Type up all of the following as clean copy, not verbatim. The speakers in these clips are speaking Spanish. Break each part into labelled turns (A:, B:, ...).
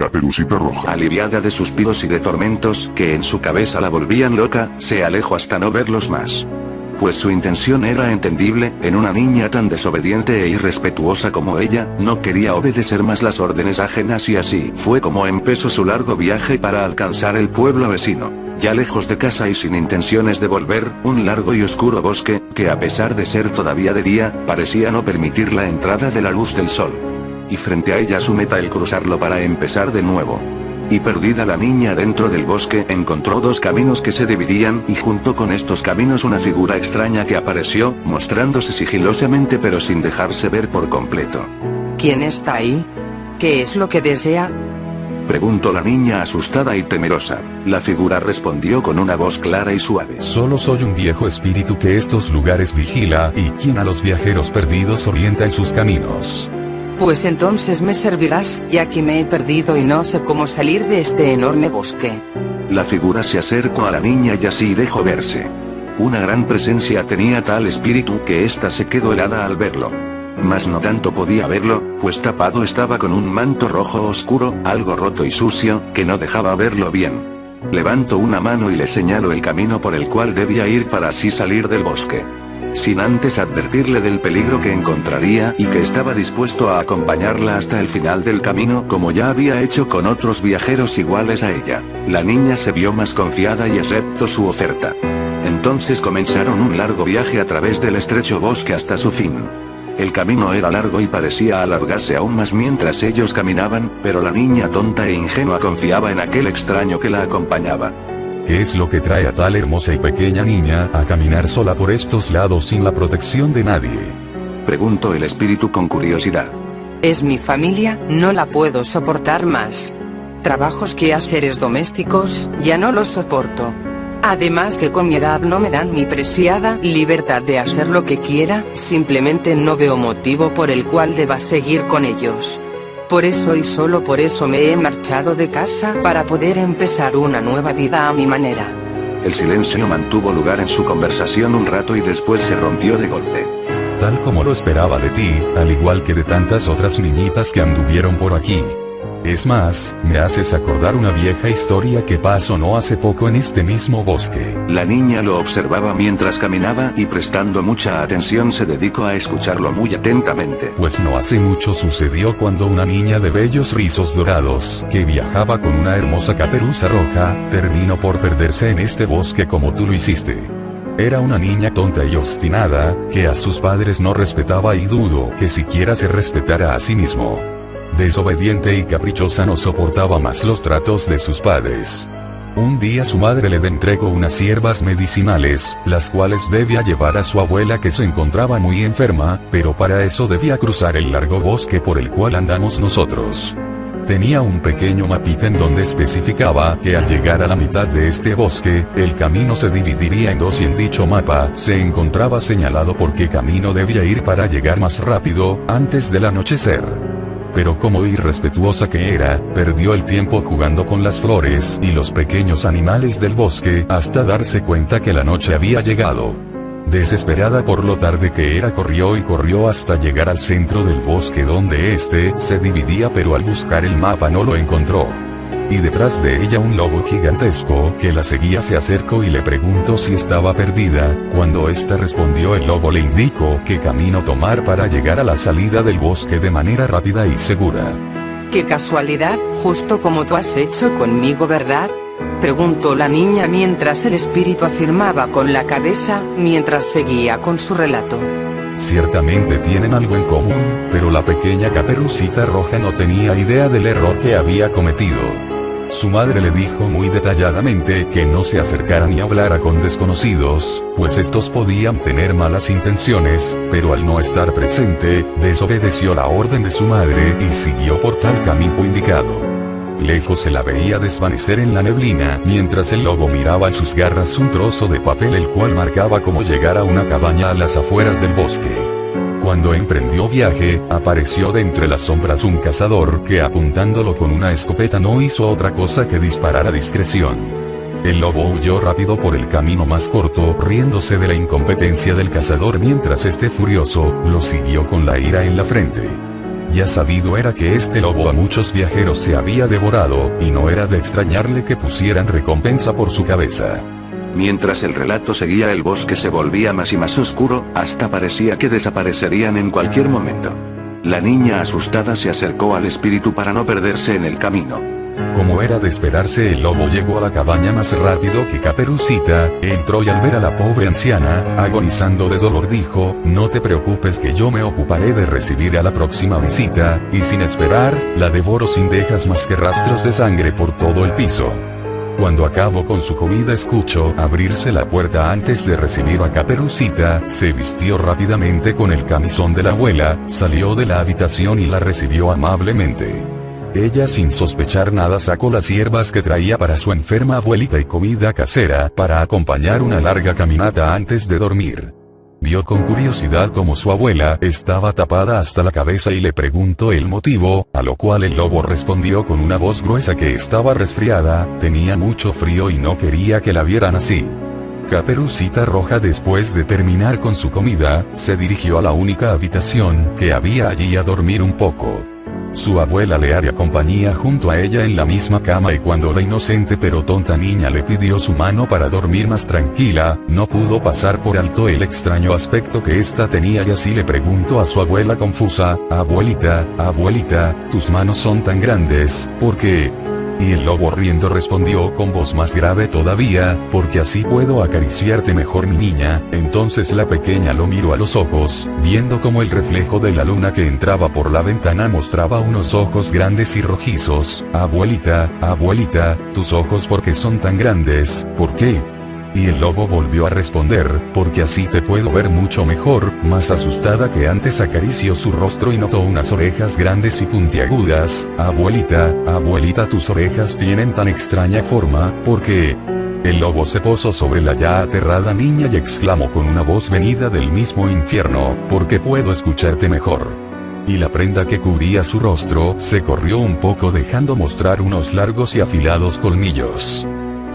A: Caperucita Roja.
B: Aliviada de suspiros y de tormentos que en su cabeza la volvían loca, se alejó hasta no verlos más. Pues su intención era entendible, en una niña tan desobediente e irrespetuosa como ella, no quería obedecer más las órdenes ajenas y así fue como empezó su largo viaje para alcanzar el pueblo vecino. Ya lejos de casa y sin intenciones de volver, un largo y oscuro bosque, que a pesar de ser todavía de día, parecía no permitir la entrada de la luz del sol. Y frente a ella su meta el cruzarlo para empezar de nuevo. Y perdida la niña dentro del bosque encontró dos caminos que se dividían y junto con estos caminos una figura extraña que apareció, mostrándose sigilosamente pero sin dejarse ver por completo.
C: ¿Quién está ahí? ¿Qué es lo que desea?
B: Preguntó la niña asustada y temerosa. La figura respondió con una voz clara y suave.
D: Solo soy un viejo espíritu que estos lugares vigila y quien a los viajeros perdidos orienta en sus caminos.
C: Pues entonces me servirás, ya que me he perdido y no sé cómo salir de este enorme bosque.
B: La figura se acercó a la niña y así dejó verse. Una gran presencia tenía tal espíritu que ésta se quedó helada al verlo. Mas no tanto podía verlo, pues tapado estaba con un manto rojo oscuro, algo roto y sucio, que no dejaba verlo bien. Levantó una mano y le señaló el camino por el cual debía ir para así salir del bosque. Sin antes advertirle del peligro que encontraría y que estaba dispuesto a acompañarla hasta el final del camino como ya había hecho con otros viajeros iguales a ella. La niña se vio más confiada y aceptó su oferta. Entonces comenzaron un largo viaje a través del estrecho bosque hasta su fin. El camino era largo y parecía alargarse aún más mientras ellos caminaban, pero la niña tonta e ingenua confiaba en aquel extraño que la acompañaba.
D: ¿Qué es lo que trae a tal hermosa y pequeña niña a caminar sola por estos lados sin la protección de nadie?
B: Preguntó el espíritu con curiosidad.
C: Es mi familia, no la puedo soportar más. Trabajos quehaceres domésticos, ya no los soporto. Además que con mi edad no me dan mi preciada libertad de hacer lo que quiera, simplemente no veo motivo por el cual deba seguir con ellos. Por eso y solo por eso me he marchado de casa para poder empezar una nueva vida a mi manera.
B: El silencio mantuvo lugar en su conversación un rato y después se rompió de golpe.
D: Tal como lo esperaba de ti, al igual que de tantas otras niñitas que anduvieron por aquí. Es más, me haces acordar una vieja historia que pasó no hace poco en este mismo bosque.
B: La niña lo observaba mientras caminaba y prestando mucha atención se dedicó a escucharlo muy atentamente.
D: Pues no hace mucho sucedió cuando una niña de bellos rizos dorados, que viajaba con una hermosa caperuza roja, terminó por perderse en este bosque como tú lo hiciste. Era una niña tonta y obstinada, que a sus padres no respetaba y dudo que siquiera se respetara a sí mismo. Desobediente y caprichosa no soportaba más los tratos de sus padres. Un día su madre le entregó unas hierbas medicinales, las cuales debía llevar a su abuela que se encontraba muy enferma, pero para eso debía cruzar el largo bosque por el cual andamos nosotros. Tenía un pequeño mapita en donde especificaba que al llegar a la mitad de este bosque, el camino se dividiría en dos y en dicho mapa se encontraba señalado por qué camino debía ir para llegar más rápido, antes del anochecer. Pero como irrespetuosa que era, perdió el tiempo jugando con las flores y los pequeños animales del bosque hasta darse cuenta que la noche había llegado. Desesperada por lo tarde que era corrió y corrió hasta llegar al centro del bosque donde este se dividía, pero al buscar el mapa no lo encontró. Y detrás de ella un lobo gigantesco que la seguía se acercó y le preguntó si estaba perdida. Cuando ésta respondió, el lobo le indicó qué camino tomar para llegar a la salida del bosque de manera rápida y segura.
C: ¡Qué casualidad, justo como tú has hecho conmigo, ¿verdad? Preguntó la niña mientras el espíritu afirmaba con la cabeza, mientras seguía con su relato.
D: Ciertamente tienen algo en común, pero la pequeña Caperucita Roja no tenía idea del error que había cometido. Su madre le dijo muy detalladamente que no se acercara ni hablara con desconocidos, pues estos podían tener malas intenciones, pero al no estar presente, desobedeció la orden de su madre y siguió por tal camino indicado. Lejos se la veía desvanecer en la neblina, mientras el lobo miraba en sus garras un trozo de papel el cual marcaba cómo llegar a una cabaña a las afueras del bosque. Cuando emprendió viaje, apareció de entre las sombras un cazador que apuntándolo con una escopeta no hizo otra cosa que disparar a discreción. El lobo huyó rápido por el camino más corto, riéndose de la incompetencia del cazador mientras este furioso lo siguió con la ira en la frente. ya sabido era que este lobo a muchos viajeros se había devorado, y no era de extrañarle que pusieran recompensa por su cabeza.
B: Mientras el relato seguía, el bosque se volvía más y más oscuro, hasta parecía que desaparecerían en cualquier momento. La niña asustada se acercó al espíritu para no perderse en el camino.
D: Como era de esperarse, el lobo llegó a la cabaña más rápido que Caperucita, entró y al ver a la pobre anciana, agonizando de dolor dijo, no te preocupes que yo me ocuparé de recibir a la próxima visita, y sin esperar, la devoro sin dejas más que rastros de sangre por todo el piso. Cuando acabó con su comida escuchó abrirse la puerta antes de recibir a Caperucita, se vistió rápidamente con el camisón de la abuela, salió de la habitación y la recibió amablemente. Ella sin sospechar nada sacó las hierbas que traía para su enferma abuelita y comida casera para acompañar una larga caminata antes de dormir. Vio con curiosidad cómo su abuela estaba tapada hasta la cabeza y le preguntó el motivo, a lo cual el lobo respondió con una voz gruesa que estaba resfriada, tenía mucho frío y no quería que la vieran así. Caperucita Roja, después de terminar con su comida, se dirigió a la única habitación que había allí a dormir un poco. Su abuela le haría compañía junto a ella en la misma cama, y cuando la inocente pero tonta niña le pidió su mano para dormir más tranquila, no pudo pasar por alto el extraño aspecto que ésta tenía y así le preguntó a su abuela confusa, abuelita, abuelita, tus manos son tan grandes, ¿por qué? Y el lobo riendo respondió con voz más grave todavía, porque así puedo acariciarte mejor mi niña. Entonces la pequeña lo miró a los ojos, viendo como el reflejo de la luna que entraba por la ventana mostraba unos ojos grandes y rojizos. Abuelita, abuelita, tus ojos ¿por qué son tan grandes? ¿Por qué? Y el lobo volvió a responder, porque así te puedo ver mucho mejor. Más asustada que antes acarició su rostro y notó unas orejas grandes y puntiagudas. Abuelita, abuelita, tus orejas tienen tan extraña forma, ¿por qué? El lobo se posó sobre la ya aterrada niña y exclamó con una voz venida del mismo infierno, porque puedo escucharte mejor. Y la prenda que cubría su rostro se corrió un poco dejando mostrar unos largos y afilados colmillos.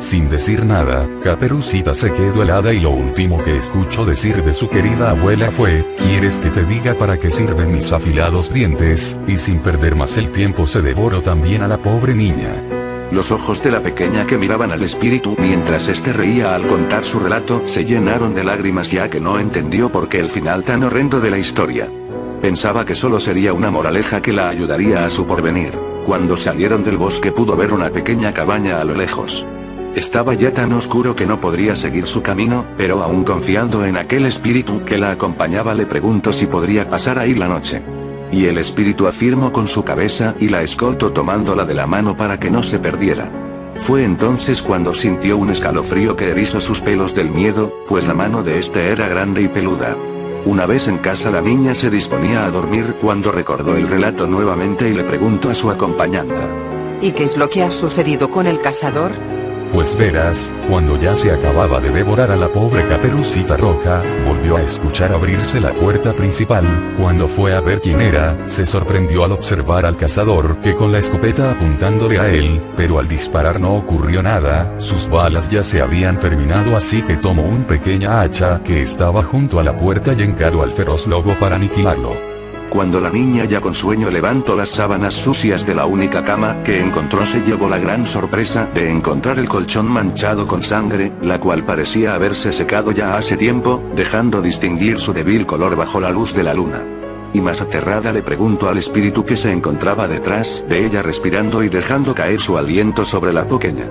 D: Sin decir nada, Caperucita se quedó helada y lo último que escuchó decir de su querida abuela fue, ¿quieres que te diga para qué sirven mis afilados dientes? Y sin perder más el tiempo se devoró también a la pobre niña.
B: Los ojos de la pequeña que miraban al espíritu mientras este reía al contar su relato se llenaron de lágrimas, ya que no entendió por qué el final tan horrendo de la historia. Pensaba que solo sería una moraleja que la ayudaría a su porvenir. Cuando salieron del bosque pudo ver una pequeña cabaña a lo lejos. Estaba ya tan oscuro que no podría seguir su camino, pero aún confiando en aquel espíritu que la acompañaba le preguntó si podría pasar ahí la noche. Y el espíritu afirmó con su cabeza y la escoltó tomándola de la mano para que no se perdiera. Fue entonces cuando sintió un escalofrío que erizó sus pelos del miedo, pues la mano de este era grande y peluda. Una vez en casa la niña se disponía a dormir cuando recordó el relato nuevamente y le preguntó a su acompañanta.
C: ¿Y qué es lo que ha sucedido con el cazador?
D: Pues verás, cuando ya se acababa de devorar a la pobre Caperucita Roja, volvió a escuchar abrirse la puerta principal. Cuando fue a ver quién era, se sorprendió al observar al cazador, que con la escopeta apuntándole a él, pero al disparar no ocurrió nada, sus balas ya se habían terminado, así que tomó una pequeña hacha que estaba junto a la puerta y encaró al feroz lobo para aniquilarlo.
B: Cuando la niña ya con sueño levantó las sábanas sucias de la única cama que encontró, se llevó la gran sorpresa de encontrar el colchón manchado con sangre, la cual parecía haberse secado ya hace tiempo, dejando distinguir su débil color bajo la luz de la luna. Y más aterrada le preguntó al espíritu que se encontraba detrás de ella respirando y dejando caer su aliento sobre la pequeña.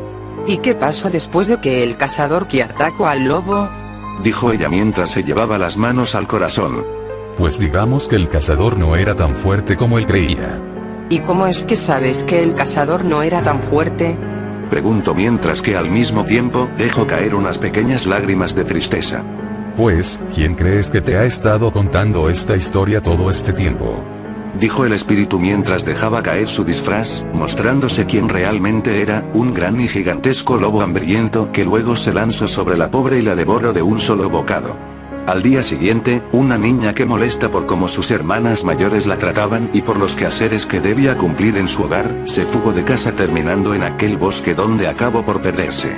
C: ¿Y qué pasó después de que el cazador que atacó al lobo?
B: Dijo ella mientras se llevaba las manos al corazón.
D: Pues digamos que el cazador no era tan fuerte como él creía.
C: ¿Y cómo es que sabes que el cazador no era tan fuerte?
B: Preguntó mientras que al mismo tiempo dejó caer unas pequeñas lágrimas de tristeza.
D: Pues, ¿quién crees que te ha estado contando esta historia todo este tiempo?
B: Dijo el espíritu mientras dejaba caer su disfraz, mostrándose quién realmente era, un gran y gigantesco lobo hambriento que luego se lanzó sobre la pobre y la devoró de un solo bocado. Al día siguiente, una niña que molesta por cómo sus hermanas mayores la trataban y por los quehaceres que debía cumplir en su hogar, se fugó de casa terminando en aquel bosque donde acabó por perderse.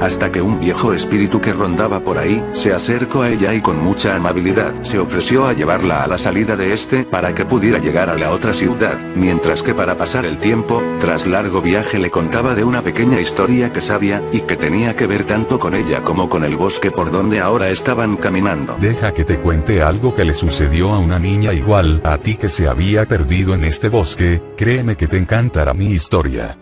B: hasta que un viejo espíritu que rondaba por ahí, se acercó a ella y con mucha amabilidad se ofreció a llevarla a la salida de este para que pudiera llegar a la otra ciudad, mientras que para pasar el tiempo, tras largo viaje le contaba de una pequeña historia que sabía, y que tenía que ver tanto con ella como con el bosque por donde ahora estaban caminando.
D: Deja que te cuente algo que le sucedió a una niña igual a ti que se había perdido en este bosque, créeme que te encantará mi historia.